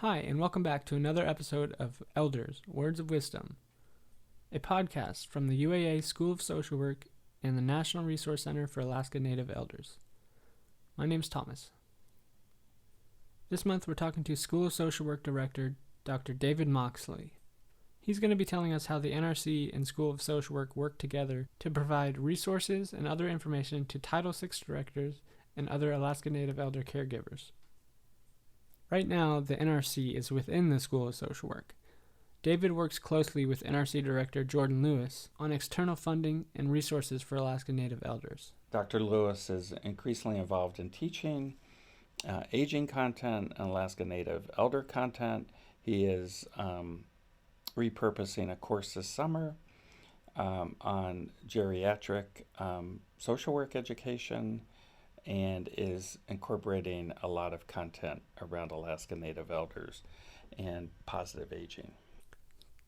Hi, and welcome back to another episode of Elders, Words of Wisdom, a podcast from the UAA School of Social Work and the National Resource Center for Alaska Native Elders. My name's Thomas. This month we're talking to School of Social Work Director, Dr. David Moxley. He's going to be telling us how the NRC and School of Social Work work together to provide resources and other information to Title VI directors and other Alaska Native Elder caregivers. Right now, the NRC is within the School of Social Work. David works closely with NRC Director Jordan Lewis on external funding and resources for Alaska Native Elders. Dr. Lewis is increasingly involved in teaching aging content and Alaska Native Elder content. He is repurposing a course this summer on geriatric social work education, and is incorporating a lot of content around Alaska Native Elders and positive aging.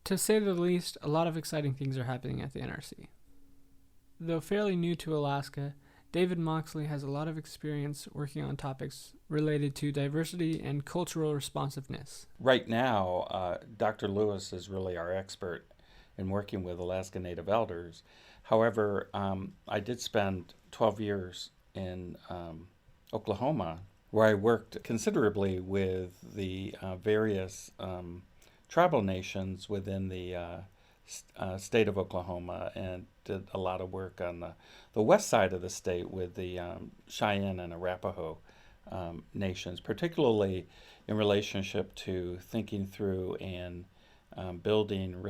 To say the least, a lot of exciting things are happening at the NRC. Though fairly new to Alaska, David Moxley has a lot of experience working on topics related to diversity and cultural responsiveness. Right now, Dr. Lewis is really our expert in working with Alaska Native Elders. However, I did spend 12 years in Oklahoma, where I worked considerably with the various tribal nations within the state of Oklahoma, and did a lot of work on the west side of the state with the Cheyenne and Arapaho nations, particularly in relationship to thinking through and building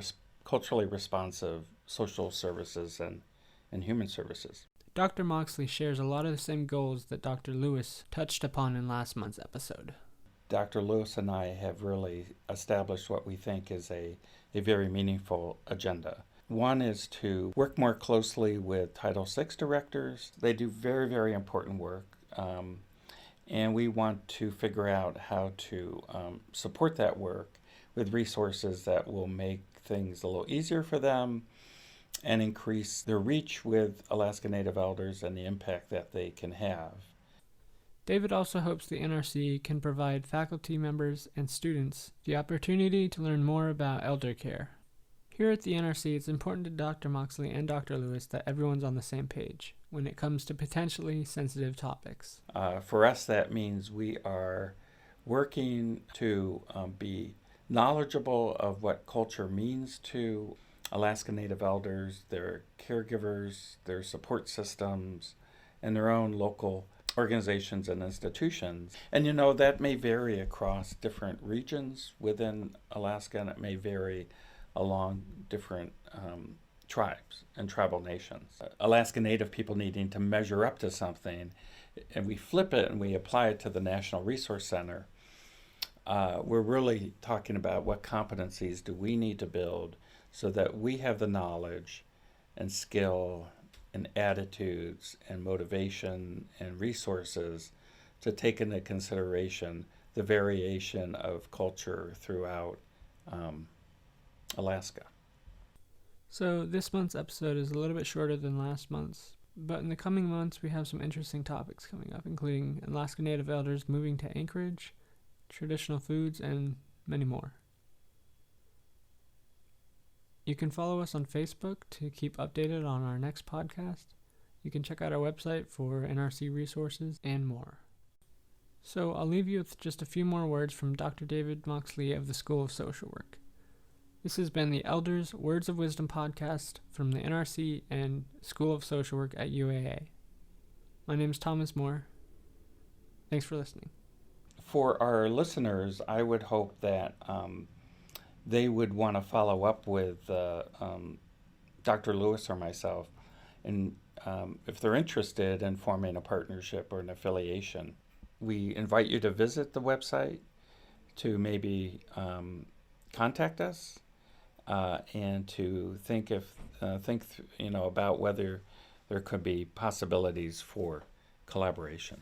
culturally responsive social services and human services. Dr. Moxley shares a lot of the same goals that Dr. Lewis touched upon in last month's episode. Dr. Lewis and I have really established what we think is a very meaningful agenda. One is to work more closely with Title VI directors. They do very, very important work, and we want to figure out how to support that work with resources that will make things a little easier for them and increase their reach with Alaska Native Elders and the impact that they can have. David also hopes the NRC can provide faculty members and students the opportunity to learn more about elder care. Here at the NRC, it's important to Dr. Moxley and Dr. Lewis that everyone's on the same page when it comes to potentially sensitive topics. For us, that means we are working to be knowledgeable of what culture means to Alaska Native Elders, their caregivers, their support systems, and their own local organizations and institutions. And that may vary across different regions within Alaska, and it may vary along different tribes and tribal nations. Alaska Native people needing to measure up to something, and we flip it and we apply it to the National Resource Center. We're really talking about what competencies do we need to build so that we have the knowledge and skill and attitudes and motivation and resources to take into consideration the variation of culture throughout Alaska. So this month's episode is a little bit shorter than last month's, but in the coming months we have some interesting topics coming up, including Alaska Native Elders moving to Anchorage, traditional foods, and many more. You can follow us on Facebook to keep updated on our next podcast. You can check out our website for NRC resources and more. So I'll leave you with just a few more words from Dr. David Moxley of the School of Social Work. This has been the Elders Words of Wisdom podcast from the NRC and School of Social Work at UAA. My name is Thomas Moore. Thanks for listening. For our listeners, I would hope that they would want to follow up with Dr. Lewis or myself, and if they're interested in forming a partnership or an affiliation. We invite you to visit the website, to maybe contact us, and to think about whether there could be possibilities for collaboration.